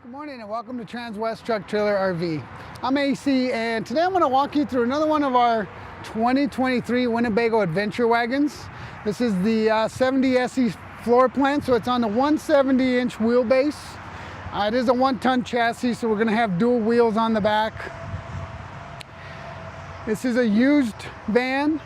Good morning and welcome to Transwest Truck Trailer RV. I'm AC and today I'm going to walk you through another one of our 2023 Winnebago Adventure Wagons. This is the 70 SE floor plan, so it's on the 170-inch wheelbase. It is a 1-ton chassis, so we're going to have dual wheels on the back. This is a used van.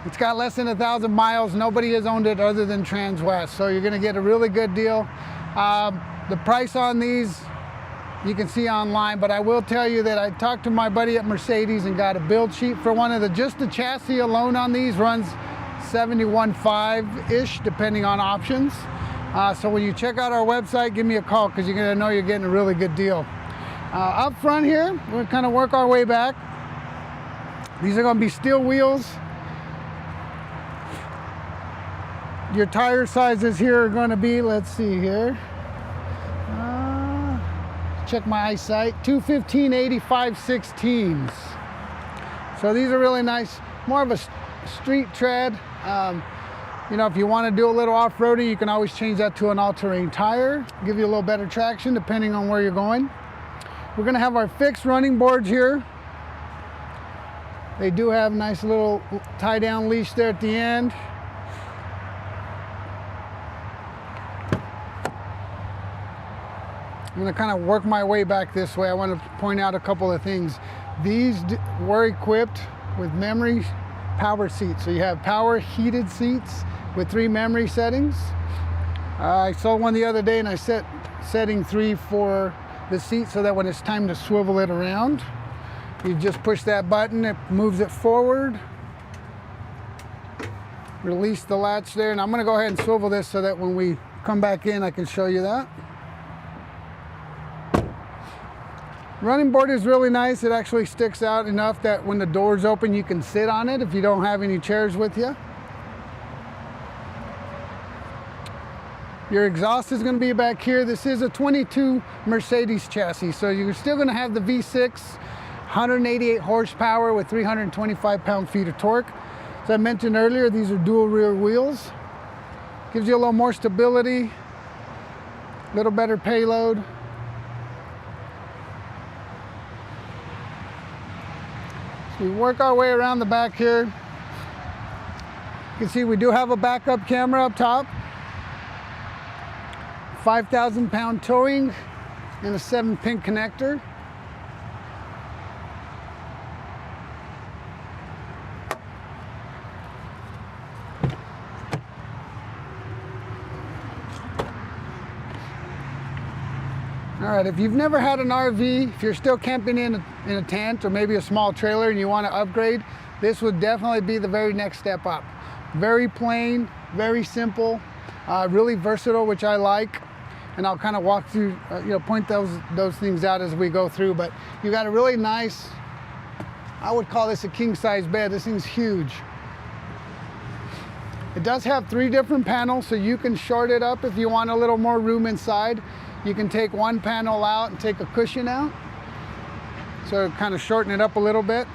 It's got less than 1,000 miles. Nobody has owned it other than Transwest, so you're going to get a really good deal. The price on these you can see online, but I will tell you that I talked to my buddy at Mercedes and got a build sheet for one of the, just the chassis alone on these runs $71,500-ish depending on options. So when you check out our website, give me a call because you're gonna know you're getting a really good deal. Up front here, we'll kind of work our way back. These are gonna be steel wheels. Your tire sizes here are gonna be, let's see here. Check my eyesight, 215/85/16s. So these are really nice, more of a street tread. You know, if you want to do a little off-roading, you can always change that to an all-terrain tire, give you a little better traction depending on where you're going. We're going to have our fixed running boards here. They do have a nice little tie-down leash there at the end. I'm going to kind of work my way back this way. I want to point out a couple of things. These were equipped with memory power seats. So you have power heated seats with 3 memory settings. I saw one the other day and I set setting 3 for the seat so that when it's time to swivel it around, you just push that button, it moves it forward. Release the latch there, and I'm going to go ahead and swivel this so that when we come back in I can show you that. Running board is really nice. It actually sticks out enough that when the doors open you can sit on it if you don't have any chairs with you. Your exhaust is going to be back here. This is a 22 Mercedes chassis, so you're still going to have the V6, 188 horsepower with 325 pound-feet of torque. As I mentioned earlier, these are dual rear wheels. Gives you a little more stability, a little better payload. We work our way around the back here. You can see we do have a backup camera up top, 5,000 pound towing, and a 7-pin connector. All right, if you've never had an RV, if you're still camping in a tent or maybe a small trailer and you want to upgrade, this would definitely be the very next step up. Very plain, very simple, really versatile, which I like. And I'll kind of walk through, point those things out as we go through. But you got a really nice, I would call this a king-size bed. This thing's huge. It does have 3 different panels, so you can short it up if you want a little more room inside. You can take one panel out and take a cushion out. So kind of shorten it up a little bit.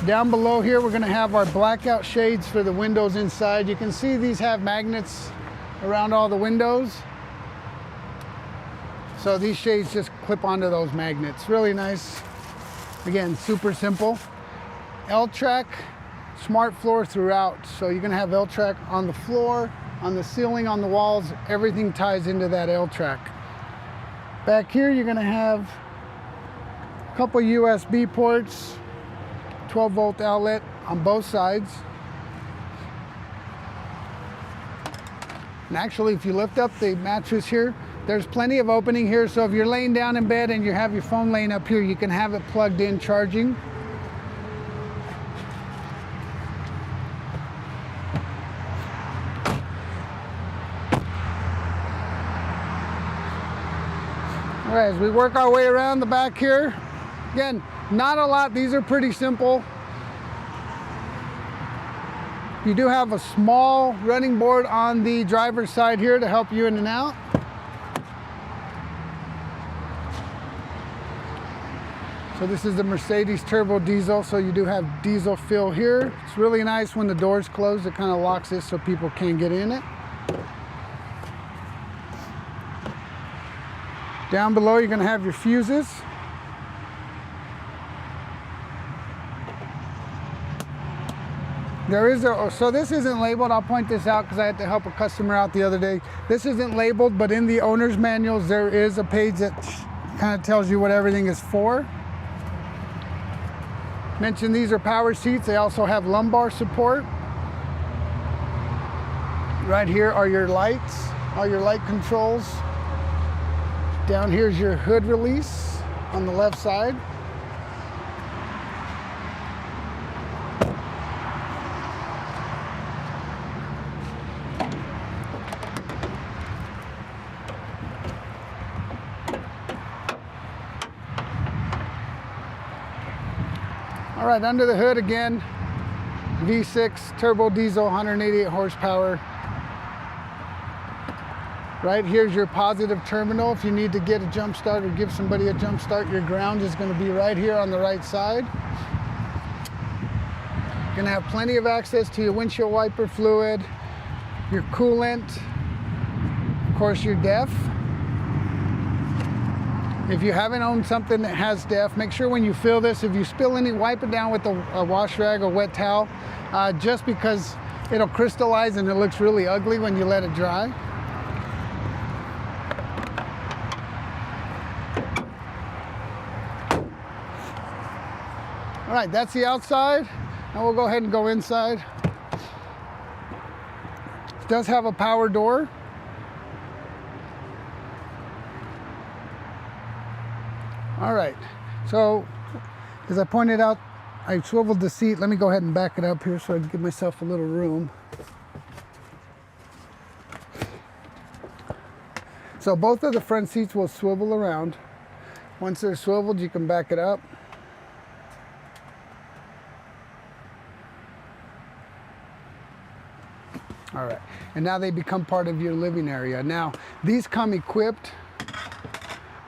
Down below here, we're gonna have our blackout shades for the windows inside. You can see these have magnets around all the windows. So these shades just clip onto those magnets. Really nice. Again, super simple. L-track, smart floor throughout. So you're gonna have L-track on the floor, on the ceiling, on the walls. Everything ties into that L-track. Back here, you're going to have a couple USB ports, 12-volt outlet on both sides. And actually, if you lift up the mattress here, there's plenty of opening here. So if you're laying down in bed and you have your phone laying up here, you can have it plugged in charging. All right, as we work our way around the back here, again, not a lot. These are pretty simple. You do have a small running board on the driver's side here to help you in and out. So this is the Mercedes turbo diesel, so you do have diesel fill here. It's really nice when the doors close. It kind of locks this so people can't get in it. Down below, you're going to have your fuses. There is so this isn't labeled. I'll point this out because I had to help a customer out the other day. This isn't labeled, but in the owner's manuals, there is a page that kind of tells you what everything is for. Mentioned these are power seats. They also have lumbar support. Right here are your lights, all your light controls. Down here's your hood release on the left side. All right, under the hood again, V6 turbo diesel, 188 horsepower. Right here's your positive terminal. If you need to get a jump start or give somebody a jump start, your ground is going to be right here on the right side. You're going to have plenty of access to your windshield wiper fluid, your coolant, of course your DEF. If you haven't owned something that has DEF, make sure when you fill this, if you spill any, wipe it down with a wash rag or wet towel, just because it'll crystallize and it looks really ugly when you let it dry. All right, that's the outside. Now we'll go ahead and go inside. It does have a power door. All right, so as I pointed out, I swiveled the seat. Let me go ahead and back it up here so I can give myself a little room. So both of the front seats will swivel around. Once they're swiveled, you can back it up. All right, and now they become part of your living area. Now, these come equipped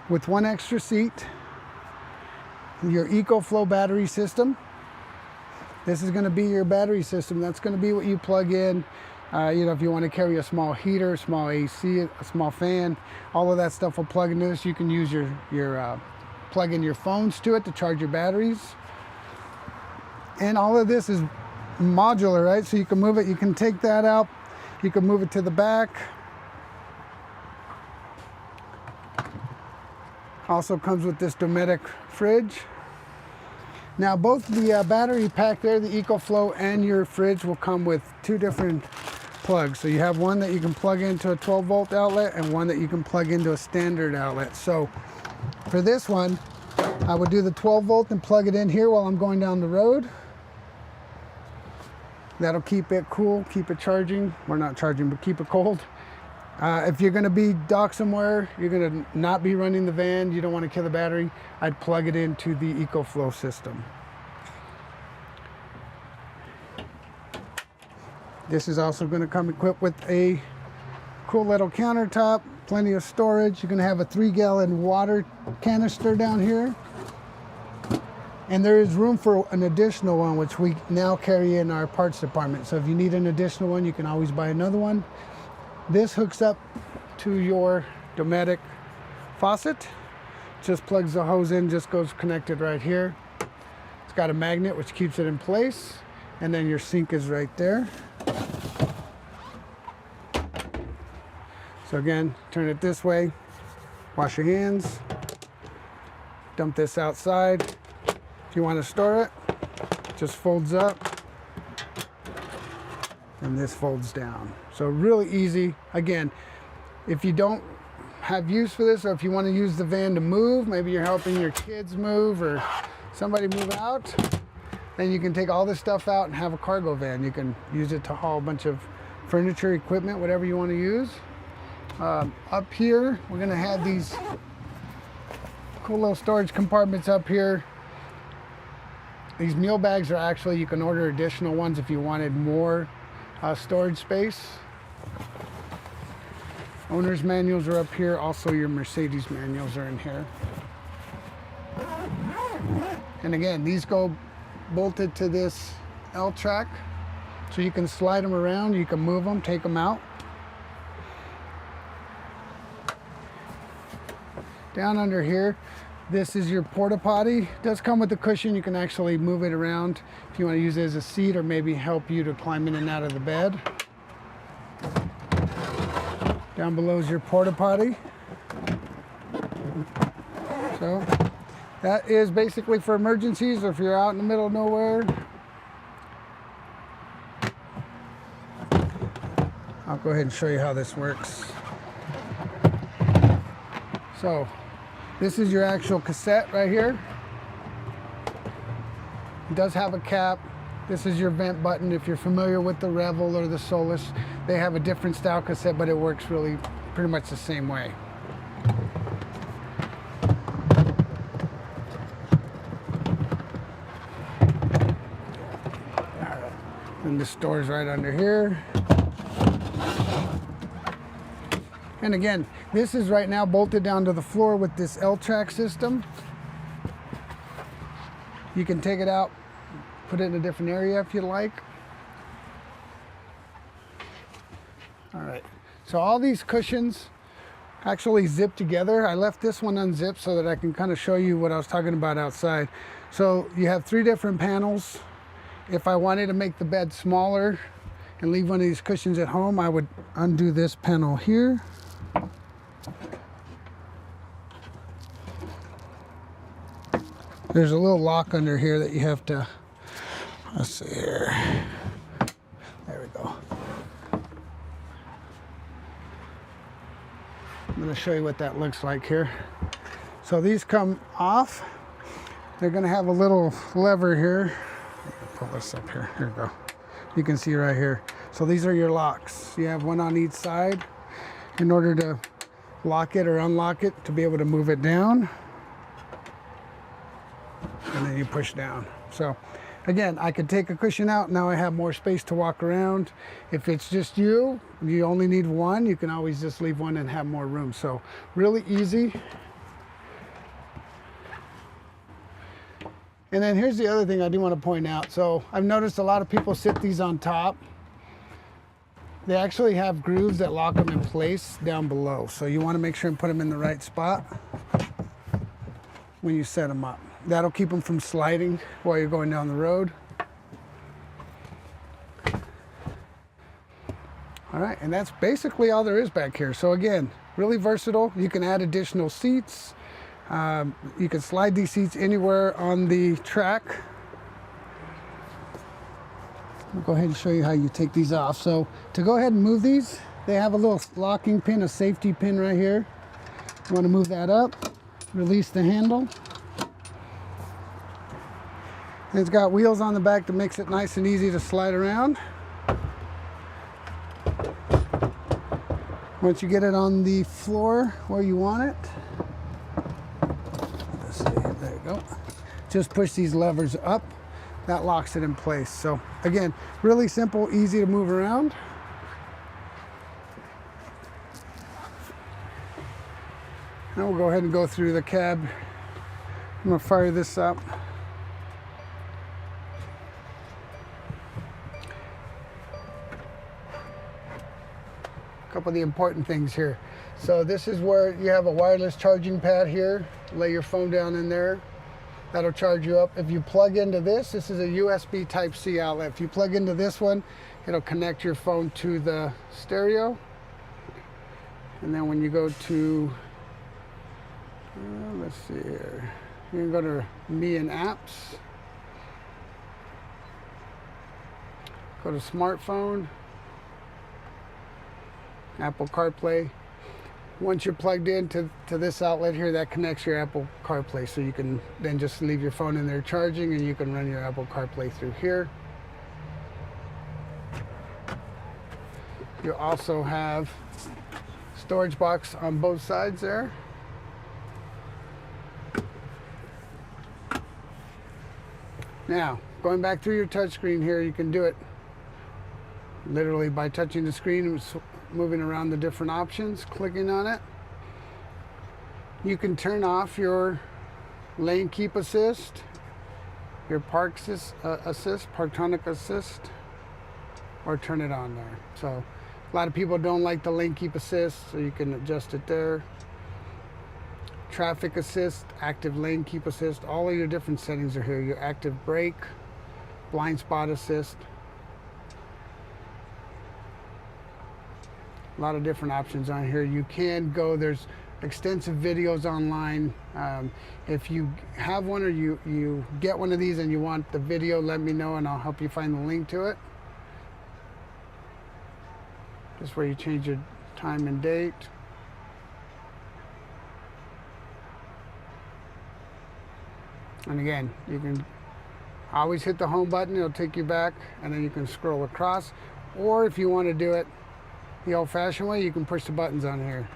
with one extra seat, your EcoFlow battery system. This is going to be your battery system. That's going to be what you plug in. You know, if you want to carry a small heater, small AC, a small fan, all of that stuff will plug into this. You can use your plug in your phones to it to charge your batteries. And all of this is modular, right? So you can move it, you can take that out, you can move it to the back. Also comes with this Dometic fridge. Now both the battery pack there, the EcoFlow, and your fridge will come with two different plugs. So you have one that you can plug into a 12-volt outlet and one that you can plug into a standard outlet. So for this one, I would do the 12-volt and plug it in here while I'm going down the road. That'll keep it cool, keep it charging. Or not charging, but keep it cold. If you're gonna be docked somewhere, you're gonna not be running the van, you don't wanna kill the battery, I'd plug it into the EcoFlow system. This is also gonna come equipped with a cool little countertop, plenty of storage. You're gonna have a 3-gallon water canister down here. And there is room for an additional one, which we now carry in our parts department. So if you need an additional one, you can always buy another one. This hooks up to your Dometic faucet. Just plugs the hose in, just goes connected right here. It's got a magnet which keeps it in place. And then your sink is right there. So again, turn it this way, wash your hands, dump this outside. If you want to store it, just folds up and this folds down. So really easy. Again, if you don't have use for this, or if you want to use the van to move, maybe you're helping your kids move or somebody move out, then you can take all this stuff out and have a cargo van. You can use it to haul a bunch of furniture, equipment, whatever you want to use. Up here, we're going to have these cool little storage compartments up here. These meal bags are actually, you can order additional ones if you wanted more storage space. Owner's manuals are up here. Also, your Mercedes manuals are in here. And again, these go bolted to this L-track. So you can slide them around, you can move them, take them out. Down under here, this is your porta potty. It does come with a cushion. You can actually move it around if you want to use it as a seat or maybe help you to climb in and out of the bed. Down below is your porta potty. So that is basically for emergencies or if you're out in the middle of nowhere. I'll go ahead and show you how this works. So this is your actual cassette right here. It does have a cap. This is your vent button. If you're familiar with the Revel or the Solus, they have a different style cassette, but it works really pretty much the same way. And the store's right under here. And again, this is right now bolted down to the floor with this L-track system. You can take it out, put it in a different area if you like. All right, so all these cushions actually zip together. I left this one unzipped so that I can kind of show you what I was talking about outside. So you have 3 different panels. If I wanted to make the bed smaller and leave one of these cushions at home, I would undo this panel here. There's a little lock under here that you have to, let's see here. There we go. I'm going to show you what that looks like here. So these come off. They're going to have a little lever here. Pull this up here. Here we go. You can see right here. So these are your locks. You have one on each side in order to lock it or unlock it to be able to move it down. And then you push down. So again, I could take a cushion out. Now I have more space to walk around. If it's just you only need one, you can always just leave one and have more room. So really easy. And then here's the other thing I do want to point out. So I've noticed a lot of people sit these on top. They actually have grooves that lock them in place down below. So you want to make sure and put them in the right spot when you set them up. That'll keep them from sliding while you're going down the road. All right, and that's basically all there is back here. So again, really versatile. You can add additional seats. You can slide these seats anywhere on the track. I'll go ahead and show you how you take these off. So to go ahead and move these, they have a little locking pin, a safety pin right here. You want to move that up, release the handle. And it's got wheels on the back that makes it nice and easy to slide around. Once you get it on the floor where you want it, let's see, there you go. Just push these levers up. That locks it in place. So again, really simple, easy to move around. Now we'll go ahead and go through the cab. I'm gonna fire this up. A couple of the important things here. So this is where you have a wireless charging pad here. Lay your phone down in there. That'll charge you up. If you plug into this is a USB Type-C outlet. If you plug into this one, it'll connect your phone to the stereo. And then when you go to, let's see here, you can go to Me and Apps. Go to Smartphone, Apple CarPlay. Once you're plugged into this outlet here, that connects your Apple CarPlay. So you can then just leave your phone in there charging and you can run your Apple CarPlay through here. You also have storage box on both sides there. Now, going back through your touchscreen here, you can do it literally by touching the screen and moving around the different options, clicking on it. You can turn off your lane keep assist, your park assist, parktonic assist, or turn it on there. So a lot of people don't like the lane keep assist, so you can adjust it there. traffic assist, active lane keep assist, all of your different settings are here. Your active brake, blind spot assist. A lot of different options on here. You can go, there's extensive videos online. If you have one or you get one of these and you want the video, let me know and I'll help you find the link to it. Just where you change your time and date. And again, you can always hit the home button, it'll take you back, and then you can scroll across. Or if you want to do it the old-fashioned way, you can push the buttons on here.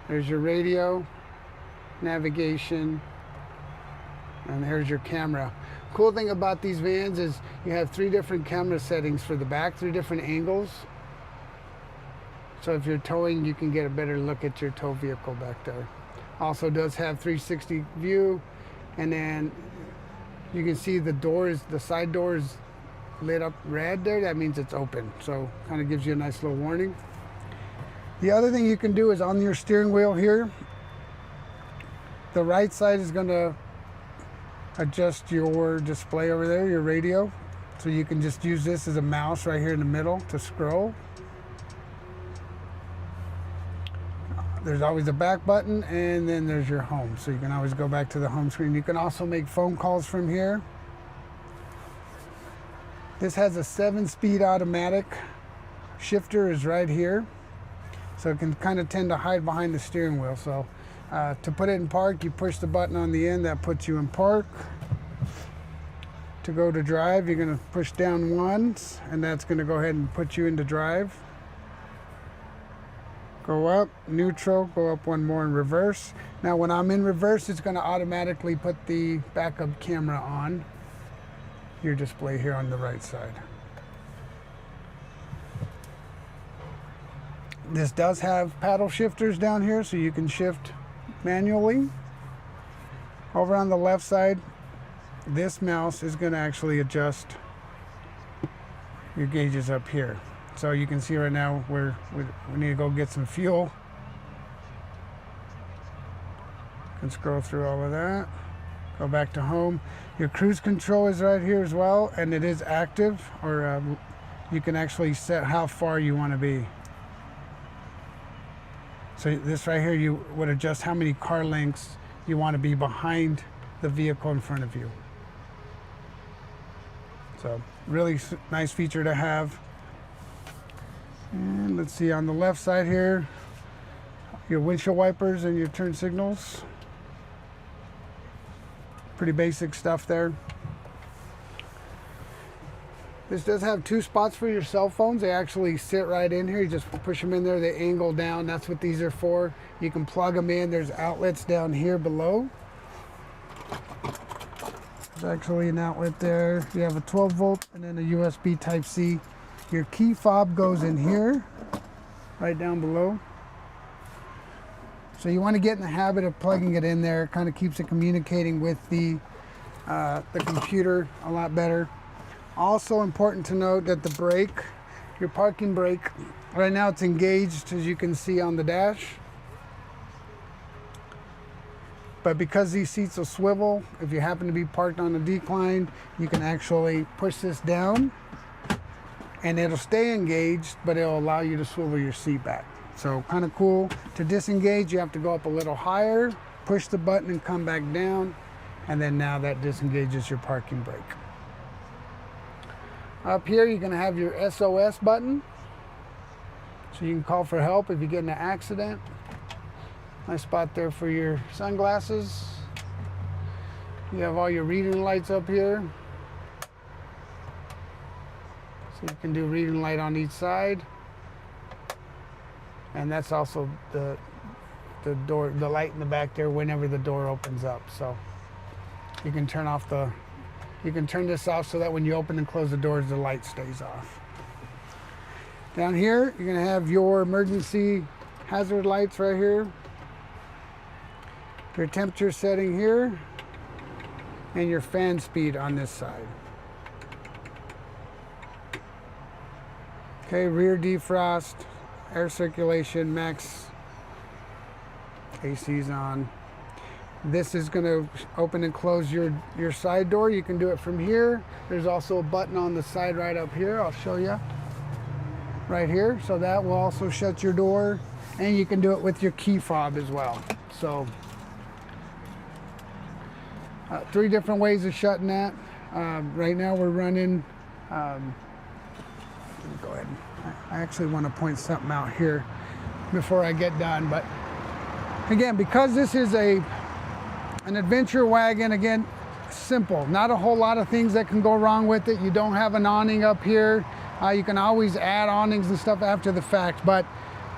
There's your radio, navigation, and there's your camera. Cool thing about these vans is you have 3 different camera settings for the back, 3 different angles. So if you're towing, you can get a better look at your tow vehicle back there. Also does have 360 view, and then you can see the doors, the side doors lit up red there. That means it's open. So kind of gives you a nice little warning. The other thing you can do is on your steering wheel here, the right side is going to adjust your display over there, your radio. So you can just use this as a mouse right here in the middle to scroll. There's always a back button, and then there's your home. So you can always go back to the home screen. You can also make phone calls from here. This has a 7-speed automatic. Shifter is right here. So it can kind of tend to hide behind the steering wheel. So to put it in park, you push the button on the end, that puts you in park. To go to drive, you're going to push down once, and that's going to go ahead and put you into drive. Go up, neutral, go up one more in reverse. Now when I'm in reverse, it's going to automatically put the backup camera on your display here on the right side. This does have paddle shifters down here, so you can shift manually. Over on the left side, this mouse is going to actually adjust your gauges up here. So you can see right now we need to go get some fuel. You can scroll through all of that. Go back to home. Your cruise control is right here as well, and it is active, or you can actually set how far you want to be. So this right here, you would adjust how many car lengths you want to be behind the vehicle in front of you. So really nice feature to have. And let's see, on the left side here, your windshield wipers and your turn signals. Pretty basic stuff there. This does have 2 spots for your cell phones. They actually sit right in here. You just push them in there, they angle down. That's what these are for. You can plug them in. There's outlets down here below. There's actually an outlet there. You have a 12 volt and then a USB Type-C. Your key fob goes in here, right down below. So you want to get in the habit of plugging it in there. It kind of keeps it communicating with the computer a lot better. Also important to note that the brake, your parking brake, right now it's engaged, as you can see on the dash. But because these seats will swivel, if you happen to be parked on a decline, you can actually push this down and it'll stay engaged, but it'll allow you to swivel your seat back. So kind of cool. To disengage, you have to go up a little higher, push the button and come back down, and then now that disengages your parking brake. Up here, you're going to have your SOS button, so you can call for help if you get in an accident. Nice spot there for your sunglasses. You have all your reading lights up here. So you can do reading light on each side. And that's also the door, the light in the back there whenever the door opens up. So you can turn off you can turn this off so that when you open and close the doors, the light stays off. Down here, you're gonna have your emergency hazard lights right here. Your temperature setting here, and your fan speed on this side. Okay, rear defrost, air circulation, max AC's on. This is going to open and close your side door. You can do it from here. There's also a button on the side right up here. I'll show you right here. So that will also shut your door, and you can do it with your key fob as well. So 3 different ways of shutting that. Right now we're running, let me go ahead. I actually want to point something out here before I get done. But again, because this is an adventure wagon, again, simple. Not a whole lot of things that can go wrong with it. You don't have an awning up here. You can always add awnings and stuff after the fact. But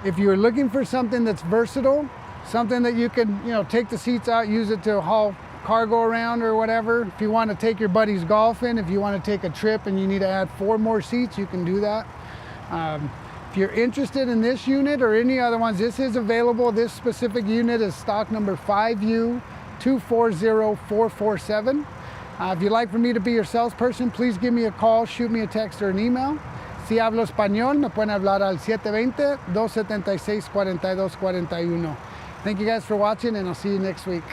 if you're looking for something that's versatile, something that you can, take the seats out, use it to haul cargo around or whatever. If you want to take your buddies golfing, if you want to take a trip and you need to add 4 more seats, you can do that. If you're interested in this unit or any other ones, this is available. This specific unit is stock number 5U240447. If you'd like for me to be your salesperson, please give me a call, shoot me a text or an email. Si hablo español, me pueden hablar al 720-276-4241. Thank you guys for watching, and I'll see you next week.